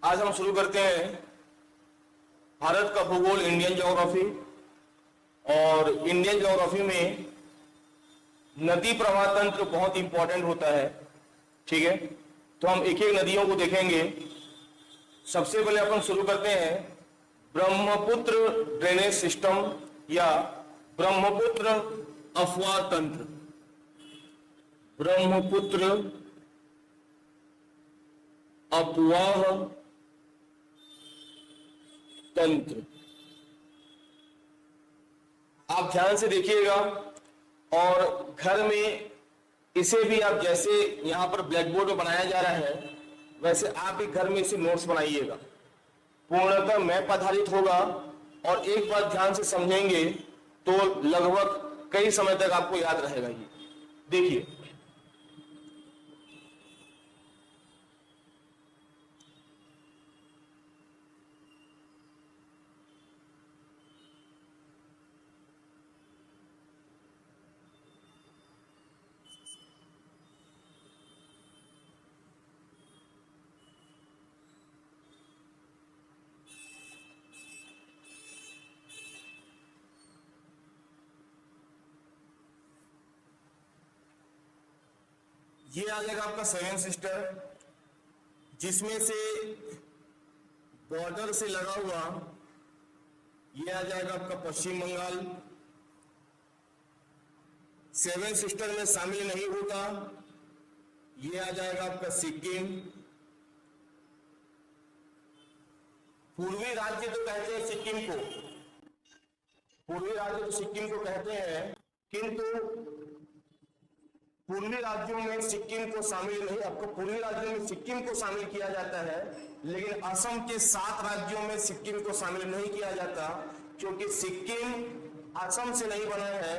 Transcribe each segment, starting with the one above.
आज हम शुरू करते हैं भारत का भूगोल, इंडियन ज्योग्राफी। और इंडियन ज्योग्राफी में नदी प्रवाह तंत्र बहुत इंपॉर्टेंट होता है। ठीक है, तो हम एक एक नदियों को देखेंगे। सबसे पहले अपन शुरू करते हैं ब्रह्मपुत्र ड्रेनेज सिस्टम या ब्रह्मपुत्र अफवाह तंत्र। ब्रह्मपुत्र अफवाह तंत्र, आप ध्यान से देखिएगा और घर में इसे भी आप जैसे यहां पर ब्लैक बोर्ड में बनाया जा रहा है वैसे आप भी घर में इसे नोट्स बनाइएगा। पूर्णतः मैप आधारित होगा और एक बात ध्यान से समझेंगे तो लगभग कई समय तक आपको याद रहेगा। ये देखिए, ये आ जाएगा आपका सेवन सिस्टर, जिसमें से बॉर्डर से लगा हुआ ये आ जाएगा आपका पश्चिम बंगाल। सेवन सिस्टर में शामिल नहीं होगा ये आ जाएगा आपका सिक्किम। पूर्वी राज्य तो कहते हैं सिक्किम को, पूर्वी राज्य तो सिक्किम को कहते हैं, किंतु पूर्वी राज्यों में सिक्किम को शामिल नहीं, आपको पूर्वी राज्यों में सिक्किम को शामिल किया जाता है, लेकिन असम के 7 राज्यों में सिक्किम को शामिल नहीं किया जाता, क्योंकि सिक्किम असम से नहीं बना है।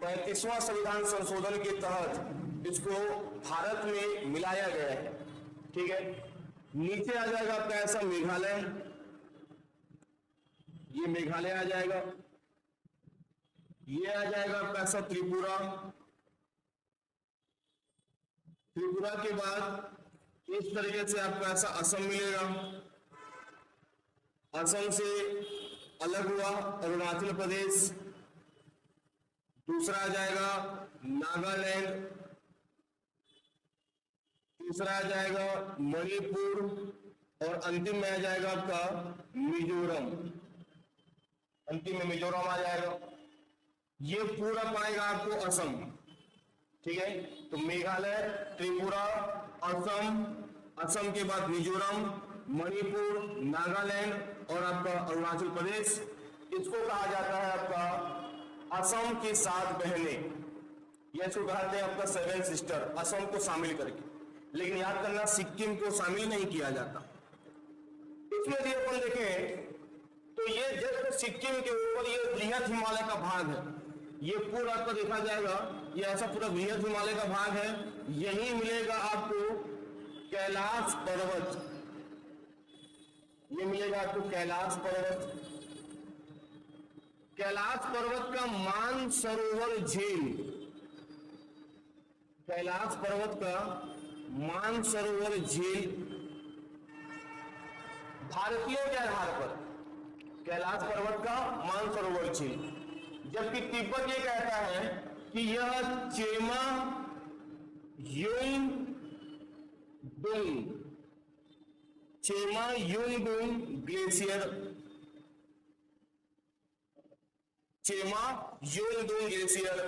35वां संविधान संशोधन के तहत इसको भारत में मिलाया गया है। ठीक है, नीचे आ जाएगा आपका ऐसा मेघालय, ये मेघालय आ जाएगा। ये आ जाएगा आपका ऐसा त्रिपुरा। त्रिपुरा के बाद इस तरीके से आपका ऐसा असम मिलेगा। असम से अलग हुआ अरुणाचल प्रदेश। दूसरा आ जाएगा नागालैंड। तीसरा आ जाएगा मणिपुर और अंतिम में आ जाएगा आपका मिजोरम। अंतिम में मिजोरम आ जाएगा। ये पूरा पाएगा आपको असम। ठीक है, तो मेघालय, त्रिपुरा, असम, असम के बाद मिजोरम, मणिपुर, नागालैंड और आपका अरुणाचल प्रदेश। इसको कहा जाता है आपका असम की 7 बहनें, यह इसको कहते हैं आपका 7 सिस्टर, असम को शामिल करके। लेकिन याद करना, सिक्किम को शामिल नहीं किया जाता। इसमें यदि अपन देखें तो ये जस्ट सिक्किम के ऊपर ये बृहद हिमालय का भाग है। ये पूरा आपको देखा जाएगा, ये ऐसा पूरा बृहद हिमालय का भाग है। यही मिलेगा आपको कैलाश पर्वत, ये मिलेगा आपको कैलाश पर्वत। कैलाश पर्वत का मानसरोवर झील, कैलाश पर्वत का मानसरोवर झील भारतीयों के आधार पर कैलाश पर्वत का मानसरोवर झील, जबकि तिब्बत ये कहता है कि यह चेमा युंग डुंग, चेमा युंग डुंग ग्लेशियर, चेमा युंग डुंग ग्लेशियर।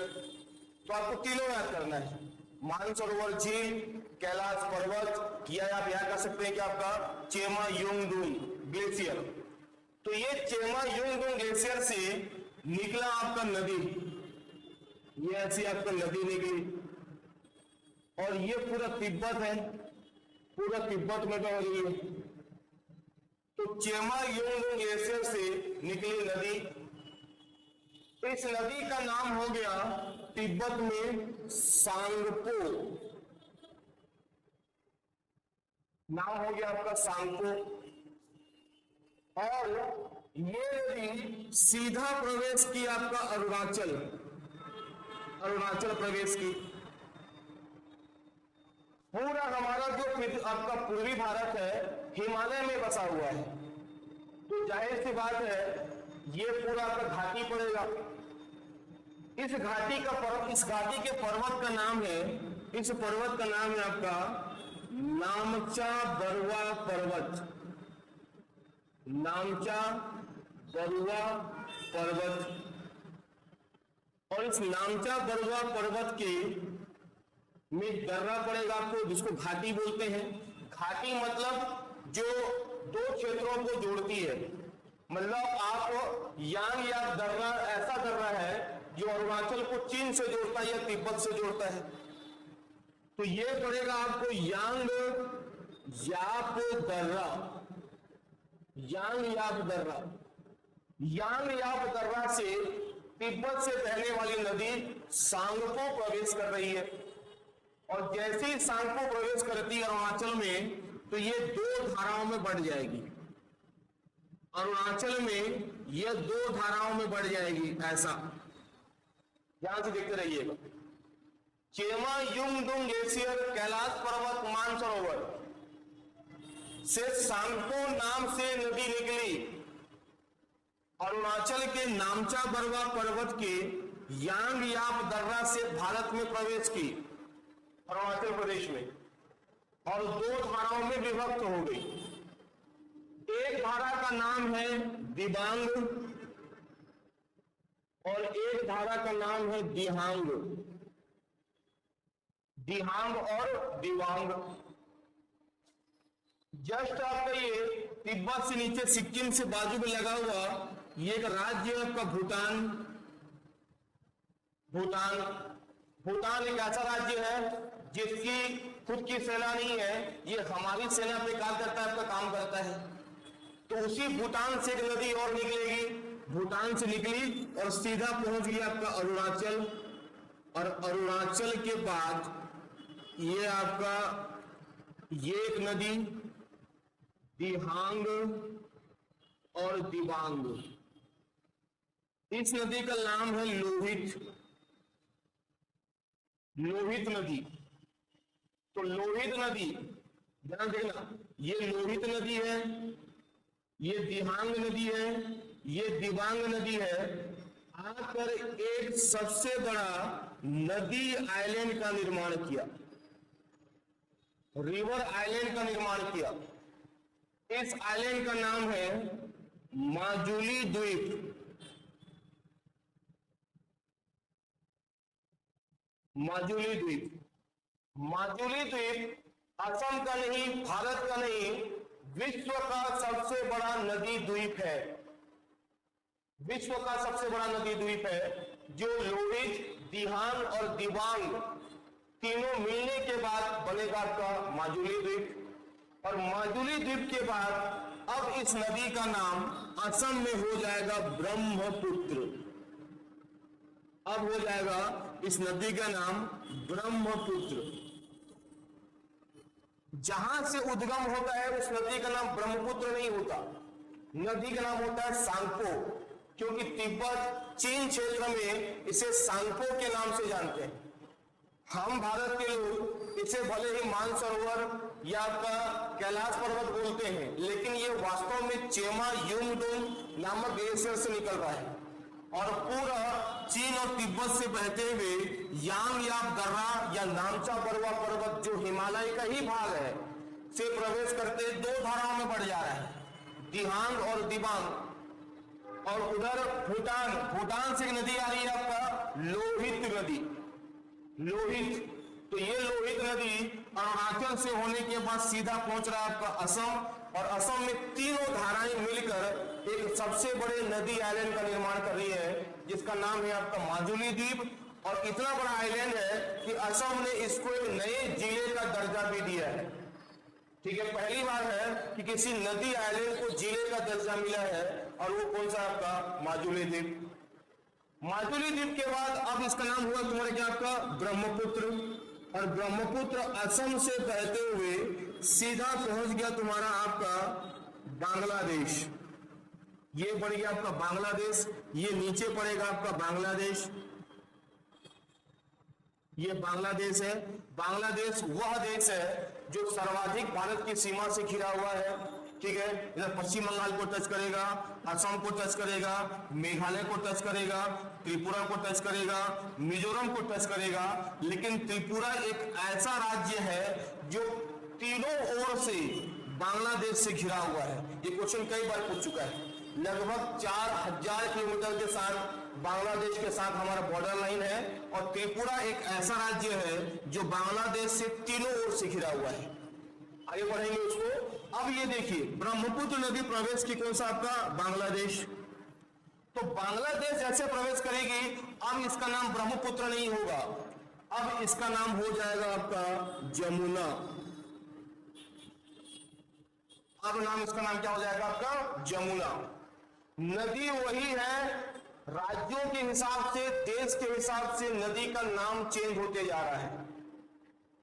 तो आपको तीनों याद करना है, मानसरोवर झील, कैलाश पर्वत, या आप याद कर सकते हैं कि आपका चेमा युंग डुंग ग्लेशियर। तो ये चेमा युंग डुंग ग्लेशियर से निकला आपका नदी, ये ऐसी आपका नदी निकली और ये पूरा तिब्बत है, पूरा तिब्बत में बह रही है। तो चेमा युंग ग्लेशियर से निकली नदी, इस नदी का नाम हो गया तिब्बत में सांगपो, नाम हो गया आपका सांगपो। और ये नदी सीधा प्रवेश की आपका अरुणाचल, अरुणाचल प्रवेश की। पूरा हमारा जो आपका पूर्वी भारत है हिमालय में बसा हुआ है, तो जाहिर सी बात है ये पूरा आपका घाटी पड़ेगा। इस घाटी के पर्वत का नाम है, इस पर्वत का नाम है आपका नामचा बरुआ पर्वत। नामचा बरुआ पर्वत। और इस नामचा बरुआ पर्वत के में दर्रा पड़ेगा आपको, जिसको घाटी बोलते हैं। घाटी मतलब जो दो क्षेत्रों को जोड़ती है, मतलब आप यांग या दर्रा, ऐसा दर्रा है जो अरुणाचल को चीन से जोड़ता है या तिब्बत से जोड़ता है। तो ये पड़ेगा आपको यांग याप दर्रा। यांग याप दर्रा। यांग याप दर्रा से तिब्बत से बहने वाली नदी सांगपो प्रवेश कर रही है, और जैसे ही सांगपो प्रवेश करती है अरुणाचल में, तो ये दो धाराओं में बढ़ जाएगी। अरुणाचल में ये दो धाराओं में बढ़ जाएगी। ऐसा ध्यान से देखते रहिएगा। चेमा युंगडुंग ग्लेशियर कैलाश पर्वत मानसरोवर से सांगपो नाम से नदी निकली, अरुणाचल के नामचा बरुआ पर्वत के यांग याप दर्रा से भारत में प्रवेश की, अरुणाचल प्रदेश में, और दो धाराओं में विभक्त हो गई। एक धारा का नाम है दिबांग और एक धारा का नाम है दिहांग। दिहांग और दिवांग। जस्ट आपका ये तिब्बत से नीचे सिक्किम से बाजू में लगा हुआ ये एक राज्य है आपका भूटान। भूटान भूटान एक ऐसा राज्य है जिसकी खुद की सेना नहीं है, ये हमारी सेना पे काम करता है, आपका काम करता है। तो उसी भूटान से एक नदी और निकलेगी, भूटान से निकली और सीधा पहुंच गई आपका अरुणाचल, और अरुणाचल के बाद ये आपका ये एक नदी दिहांग और दिबांग, इस नदी का नाम है लोहित। लोहित नदी। तो लोहित नदी ध्यान देखना, ये लोहित नदी है, ये दिहांग नदी है, ये दिबांग नदी है, आकर एक सबसे बड़ा नदी आइलैंड का निर्माण किया, रिवर आइलैंड का निर्माण किया। इस आइलैंड का नाम है माजुली द्वीप। माजुली द्वीप। माजुली द्वीप असम का नहीं, भारत का नहीं, विश्व का सबसे बड़ा नदी द्वीप है। विश्व का सबसे बड़ा नदी द्वीप है, जो लोहित, दिहांग और दिबांग तीनों मिलने के बाद बनेगा आपका माजुली द्वीप। और माजुली द्वीप के बाद अब इस नदी का नाम असम में हो जाएगा ब्रह्मपुत्र। अब हो जाएगा इस नदी का नाम ब्रह्मपुत्र। जहां से उद्गम होता है उस नदी का नाम ब्रह्मपुत्र नहीं होता, नदी का नाम होता है सांगपो, क्योंकि तिब्बत चीन क्षेत्र में इसे सांगपो के नाम से जानते हैं। हम भारत के लोग इसे भले ही मानसरोवर या आपका कैलाश पर्वत बोलते हैं, लेकिन ये वास्तव में चेमा युंगडुंग नामक ग्लेशियर से निकल रहा है, और पूरा चीन और तिब्बत से बहते हुए यांग याप दर्रा या नामचा बरुआ पर्वत, जो हिमालय का ही भाग है, से प्रवेश करते दो धाराओं में बढ़ जा रहा है, दिहांग और दिबांग। और उधर भूटान से एक नदी आ रही है आपका लोहित नदी। लोहित, तो ये लोहित नदी अरुणाचल से होने के बाद सीधा पहुंच रहा है आपका असम, और असम में तीनों धाराएं मिलकर एक सबसे बड़े नदी आइलैंड का निर्माण कर रही है, जिसका नाम है आपका माजुली द्वीप। और इतना बड़ा आइलैंड है कि असम ने इसको एक नए जिले का दर्जा भी दिया है। ठीक है, पहली बार है कि किसी नदी आइलैंड को जिले का दर्जा मिला है, और वो कौन सा आपका माजुली द्वीप। माजुली द्वीप के बाद अब इसका नाम हुआ तुम्हारे क्या आपका ब्रह्मपुत्र, और ब्रह्मपुत्र असम से बहते हुए सीधा पहुंच गया तुम्हारा आपका बांग्लादेश। ये बढ़ गया आपका बांग्लादेश, ये नीचे पड़ेगा आपका बांग्लादेश, ये बांग्लादेश है। बांग्लादेश वह देश है जो सर्वाधिक भारत की सीमा से घिरा हुआ है, ठीक है। इधर पश्चिम बंगाल को टच करेगा, असम को टच करेगा, मेघालय को टच करेगा, त्रिपुरा को टच करेगा, मिजोरम को टच करेगा। लेकिन त्रिपुरा एक ऐसा राज्य है जो तीनों ओर से बांग्लादेश से घिरा हुआ है। ये क्वेश्चन कई बार पूछ चुका है। लगभग 4000 किलोमीटर के साथ बांग्लादेश के साथ हमारा बॉर्डर लाइन है, और त्रिपुरा एक ऐसा राज्य है जो बांग्लादेश से तीनों ओर से घिरा हुआ है। आगे बढ़ेंगे उसको। अब ये देखिए, ब्रह्मपुत्र नदी प्रवेश की कौन सा आपका बांग्लादेश, तो बांग्लादेश जैसे प्रवेश करेगी, अब इसका नाम ब्रह्मपुत्र नहीं होगा, अब इसका नाम हो जाएगा आपका जमुना। अब इसका नाम क्या हो जाएगा आपका जमुना। नदी वही है, राज्यों के हिसाब से, देश के हिसाब से नदी का नाम चेंज होते जा रहा है।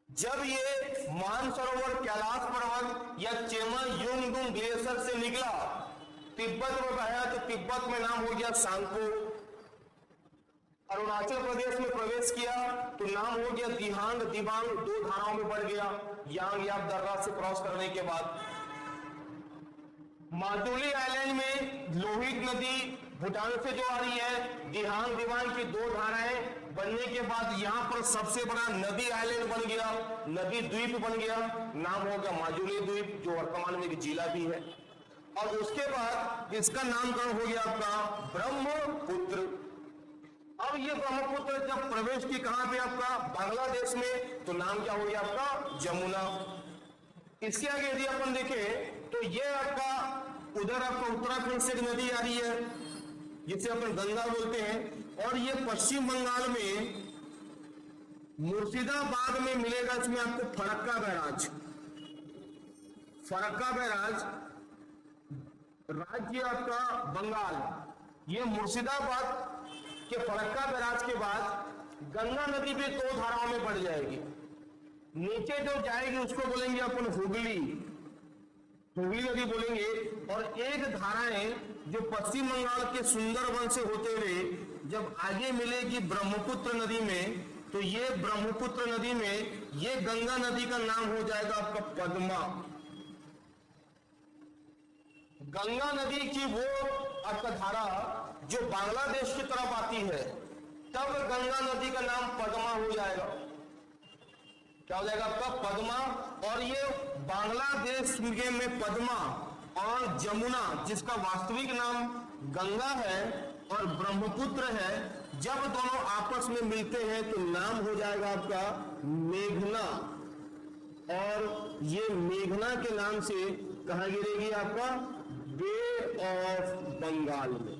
जब ये मानसरोवर कैलाश पर्वत या चेमा-युंगडुंग ग्लेशियर से निकला, तिब्बत में बहा, तो तिब्बत में नाम हो गया सांको। अरुणाचल प्रदेश में प्रवेश किया तो नाम हो गया दिहांग दिबांग, 2 धाराओं में बढ़ गया यांग याप दर्रा से क्रॉस करने के बाद। माजुली आइलैंड में लोहित नदी भूटान से जो आ रही है, दिहांग दिबांग की 2 धाराएं बनने के बाद यहां पर सबसे बड़ा नदी आइलैंड बन गया, नदी द्वीप बन गया, नाम हो गया माजुली द्वीप, जो वर्तमान में एक जिला भी है। और उसके बाद इसका नामकरण हो गया आपका ब्रह्मपुत्र। अब ये ब्रह्मपुत्र जब प्रवेश की कहां पे आपका बांग्लादेश में, तो नाम क्या हो गया आपका जमुना। इसके आगे यदि अपन देखें तो ये आपका उधर आपका उत्तराखंड से नदी आ रही है जिसे अपन गंगा बोलते हैं, और ये पश्चिम बंगाल में मुर्शिदाबाद में मिलेगा। इसमें आपको फरक्का बैराज, फरक्का बैराज राज्य आपका बंगाल, ये मुर्शिदाबाद के फरक्का बैराज के बाद गंगा नदी पे 2 धाराओं में बढ़ जाएगी। नीचे जो जाएगी उसको बोलेंगे अपन हुगली, हुगली नदी बोलेंगे। और एक धाराएं जो पश्चिम बंगाल के सुंदरवन से होते हुए जब आगे मिलेगी ब्रह्मपुत्र नदी में, तो ये ब्रह्मपुत्र नदी में ये गंगा नदी का नाम हो जाएगा आपका पद्मा। गंगा नदी की वो आपका धारा जो बांग्लादेश की तरफ आती है, तब गंगा नदी का नाम पद्मा हो जाएगा। क्या हो जाएगा आपका पद्मा। और ये बांग्लादेश में पद्मा और जमुना, जिसका वास्तविक नाम गंगा है और ब्रह्मपुत्र है, जब दोनों आपस में मिलते हैं तो नाम हो जाएगा आपका मेघना। और ये मेघना के नाम से कहां गिरेगी आपका बे ऑफ बंगाल में,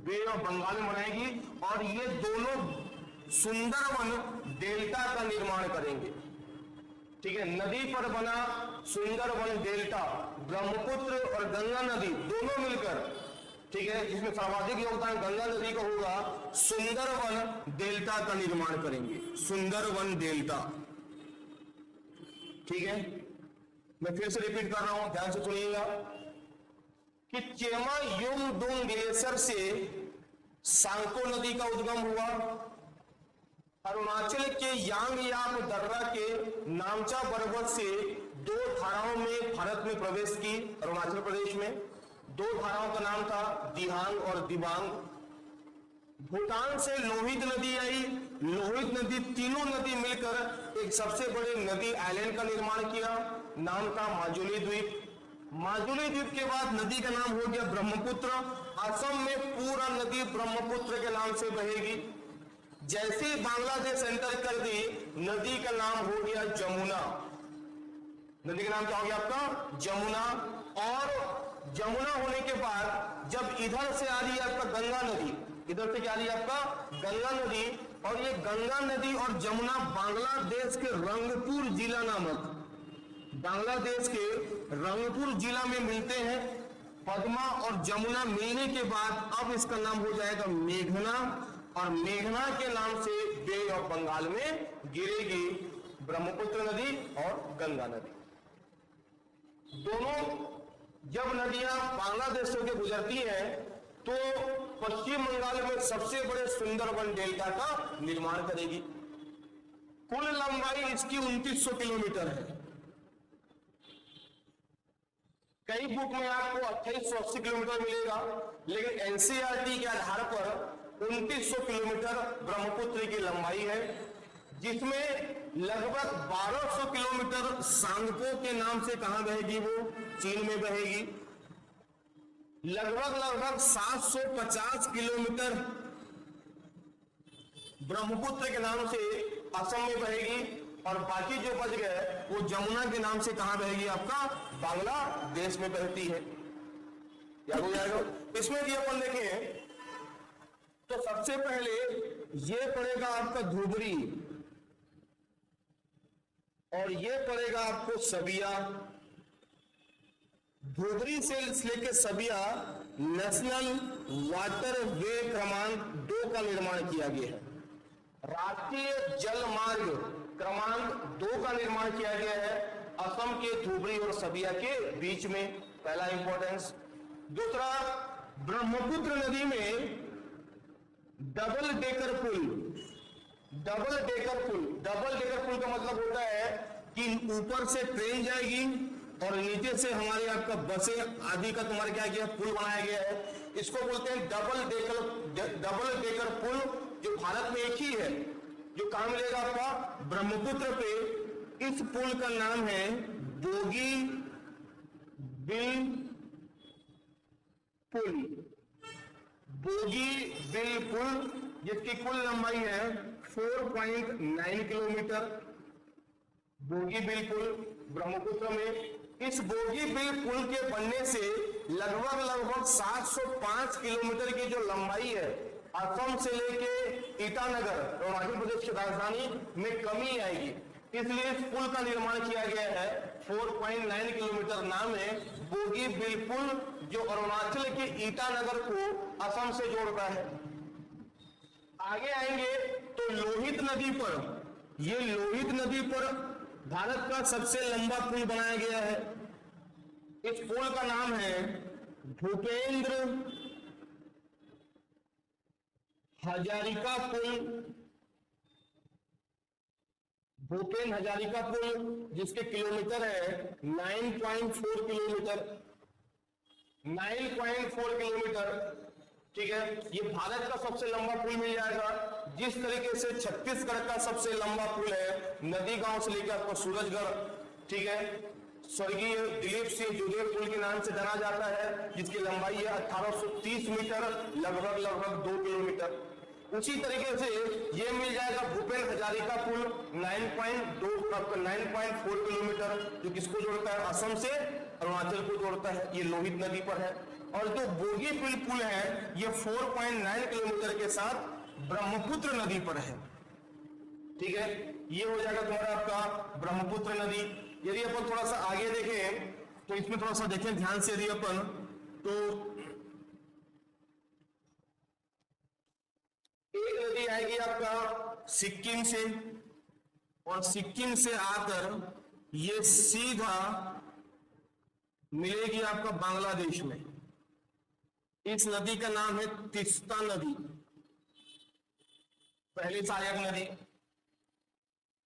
बे ऑफ बंगाल में बनाएगी। और ये दोनों सुंदरवन डेल्टा का निर्माण करेंगे, ठीक है। नदी पर बना सुंदरवन डेल्टा, ब्रह्मपुत्र और गंगा नदी दोनों मिलकर, ठीक है, जिसमें सर्वाधिक योगदान गंगा नदी का होगा, सुंदरवन डेल्टा का निर्माण करेंगे, सुंदरवन डेल्टा, ठीक है। मैं फिर से रिपीट कर रहा हूं, ध्यान से सुनिएगा कि चेमा-युंगडुंग ग्लेशियर से सांको नदी का उद्गम हुआ। अरुणाचल के यांग याप दर्रा के नामचा पर्वत से 2 धाराओं में भारत में प्रवेश की। अरुणाचल प्रदेश में 2 धाराओं का नाम था दिहांग और दिबांग। भूटान से लोहित नदी आई, लोहित नदी, तीनों नदी मिलकर एक सबसे बड़े नदी आइलैंड का निर्माण किया, नाम था माजुली द्वीप। माजुली द्वीप के बाद नदी का नाम हो गया ब्रह्मपुत्र। असम में पूरा नदी ब्रह्मपुत्र के नाम से बहेगी। जैसे बांग्लादेश एंटर कर दी, नदी का नाम हो गया जमुना। नदी का नाम क्या हो गया आपका जमुना। और जमुना होने के बाद जब इधर से आ रही है आपका गंगा नदी, इधर से क्या आ रही है आपका गंगा नदी, और ये गंगा नदी और जमुना बांग्लादेश के रंगपुर जिला नामक, बांग्लादेश के रंगपुर जिला में मिलते हैं। पद्मा और जमुना मिलने के बाद अब इसका नाम हो जाएगा मेघना, और मेघना के नाम से बे ऑफ बंगाल में गिरेगी ब्रह्मपुत्र नदी और गंगा नदी। दोनों जब नदियां बांग्लादेश से गुजरती हैं तो पश्चिम बंगाल में सबसे बड़े सुंदरवन डेल्टा का निर्माण करेगी। कुल लंबाई इसकी 2900 किलोमीटर है। कई बुक में आपको 2880 किलोमीटर मिलेगा, लेकिन एनसीईआरटी के आधार पर 2900 किलोमीटर ब्रह्मपुत्र की लंबाई है, जिसमें लगभग 1200 किलोमीटर सांगपो के नाम से कहां बहेगी, वो चीन में बहेगी। लगभग 750 किलोमीटर ब्रह्मपुत्र के नाम से असम में बहेगी, और बाकी जो बच गए वो जमुना के नाम से कहां बहेगी, आपका बांग्लादेश में बहती है। याद हो जाएगा। इसमें भी अपन देखें तो सबसे पहले ये पड़ेगा आपका धुबरी, और ये पड़ेगा आपको सबिया। धुबरी से लेकर सबिया नेशनल वाटर वे क्रमांक 2 का निर्माण किया गया है। राष्ट्रीय जल मार्ग क्रमांक 2 का निर्माण किया गया है असम के धुबरी और सबिया के बीच में, पहला इंपॉर्टेंस। दूसरा, ब्रह्मपुत्र नदी में डबल डेकर पुल। डबल डेकर पुल का मतलब होता है कि ऊपर से ट्रेन जाएगी और नीचे से हमारे आपका बसें आदि का तुम्हारे क्या किया, पुल बनाया गया है। इसको बोलते हैं डबल डेकर पुल, जो भारत में एक ही है, जो कहां मिलेगा आपका, ब्रह्मपुत्र पे। इस पुल का नाम है बोगी बिल पुल। बोगी बिल पुल, जिसकी कुल लंबाई है 4.9 किलोमीटर। बोगी बिल पुल ब्रह्मपुत्र में। इस बोगी बिल पुल के बनने से लगभग 705 किलोमीटर की जो लंबाई है असम से लेके ईटानगर अरुणाचल प्रदेश की राजधानी में कमी आएगी, इसलिए इस पुल का निर्माण किया गया है। 4.9 किलोमीटर नाम है बोगी बिल पुल, जो अरुणाचल के ईटानगर को असम से जोड़ता है। आगे आएंगे तो लोहित नदी पर, ये लोहित नदी पर भारत का सबसे लंबा पुल बनाया गया है। इस पुल का नाम है भूपेंद्र हजारिका पुल। भूपेन हजारिका पुल, जिसके किलोमीटर है 9.4 किलोमीटर। 9.4 किलोमीटर, ठीक है। ये भारत का सबसे लंबा पुल मिल जाएगा। जिस तरीके से छत्तीसगढ़ का सबसे लंबा पुल है नदी गांव से लेकर आपको सूरजगढ़, ठीक है, स्वर्गीय दिलीप सिंह जुदेव पुल के नाम से जाना जाता है, जिसकी लंबाई है 1830 मीटर, लगभग 2 किलोमीटर। उसी तरीके से ये मिल जाएगा भूपेन हजारिका पुल 9.4 किलोमीटर, जो किसको जोड़ता है, असम से अरुणाचल को जोड़ता है। ये लोहित नदी पर है। और जो बोगी बिल पुल है ये 4.9 किलोमीटर के साथ ब्रह्मपुत्र नदी पर है, ठीक है। ये हो जाएगा तुम्हारा आपका ब्रह्मपुत्र नदी। यदि अपन थोड़ा सा आगे देखें तो इसमें थोड़ा सा देखें ध्यान से, यदि अपन तो एक नदी आएगी आपका सिक्किम से, और सिक्किम से आकर ये सीधा मिलेगी आपका बांग्लादेश में। इस नदी का नाम है तिस्ता नदी, पहली सहायक नदी।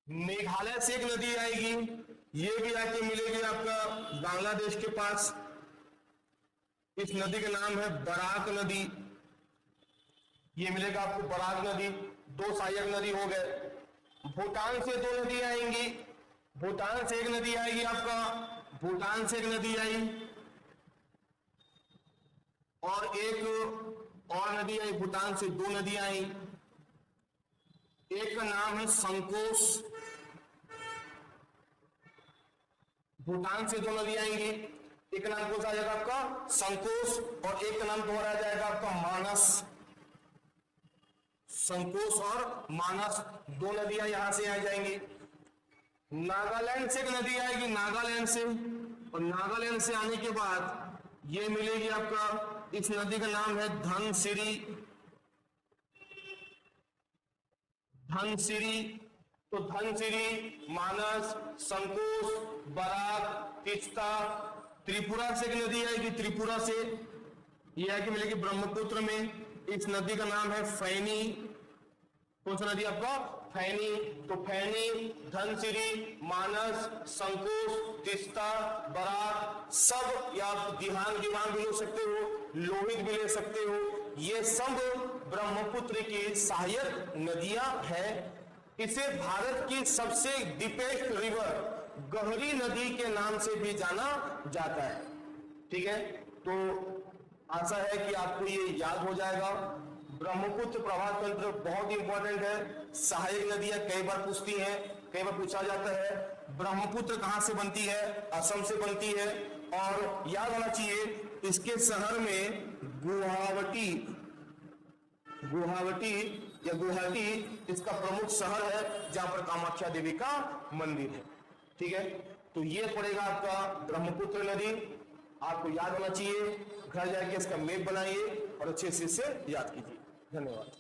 मेघालय से एक नदी आएगी, ये भी आके मिलेगी आपका बांग्लादेश के पास। इस नदी का नाम है बराक नदी, ये मिलेगा आपको बराक नदी। 2 सहायक नदी हो गए। भूटान से 2 नदी आएंगी। भूटान से एक नदी आएगी आपका, भूटान से एक नदी आई, और एक और नदी आई, भूटान से 2 नदी आई। एक का नाम है संकोश, भूटान से 2 नदी आएंगी। एक का नाम कौन सा आ जाएगा आपका, संकोश, और एक का नाम तुम्हारा आ जाएगा आपका मानस। संकोश और मानस 2 नदियां यहां से आ जाएंगी। नागालैंड से एक नदी आएगी, नागालैंड से, और नागालैंड से आने के बाद ये मिलेगी आपका, इस नदी का नाम है धनसिरी। धनसिरी, तो धनसिरी, मानस, संकोश, बराक, तिस्ता। त्रिपुरा से एक नदी आएगी, त्रिपुरा से ये आके मिलेगी ब्रह्मपुत्र में। इस नदी का नाम है फैनी। कौन सा नदी आपका, फैनी, तो फैनी, धनसिरी, मानस, संकोच, तीस्ता, बराक, सब, या दिहांग भी ले सकते हो, लोहित भी ले सकते हो। ये सब ब्रह्मपुत्र की सहायक नदियां हैं। इसे भारत की सबसे डीपेस्ट रिवर, गहरी नदी के नाम से भी जाना जाता है। ठीक है, तो आशा है कि आपको ये याद हो जाएगा। ब्रह्मपुत्र प्रवाह तंत्र बहुत इंपॉर्टेंट है। सहायक नदियां कई बार पूछती हैं, कई बार पूछा जाता है ब्रह्मपुत्र कहां से बनती है, असम से बनती है। और याद होना चाहिए इसके शहर में गुवाहाटी या गुवाहाटी इसका प्रमुख शहर है, जहां पर कामाख्या देवी का मंदिर है। ठीक है, तो ये पड़ेगा आपका ब्रह्मपुत्र नदी, आपको याद होना चाहिए। घर जाके इसका मैप बनाइए और अच्छे से इसे याद कीजिए। धन्यवाद।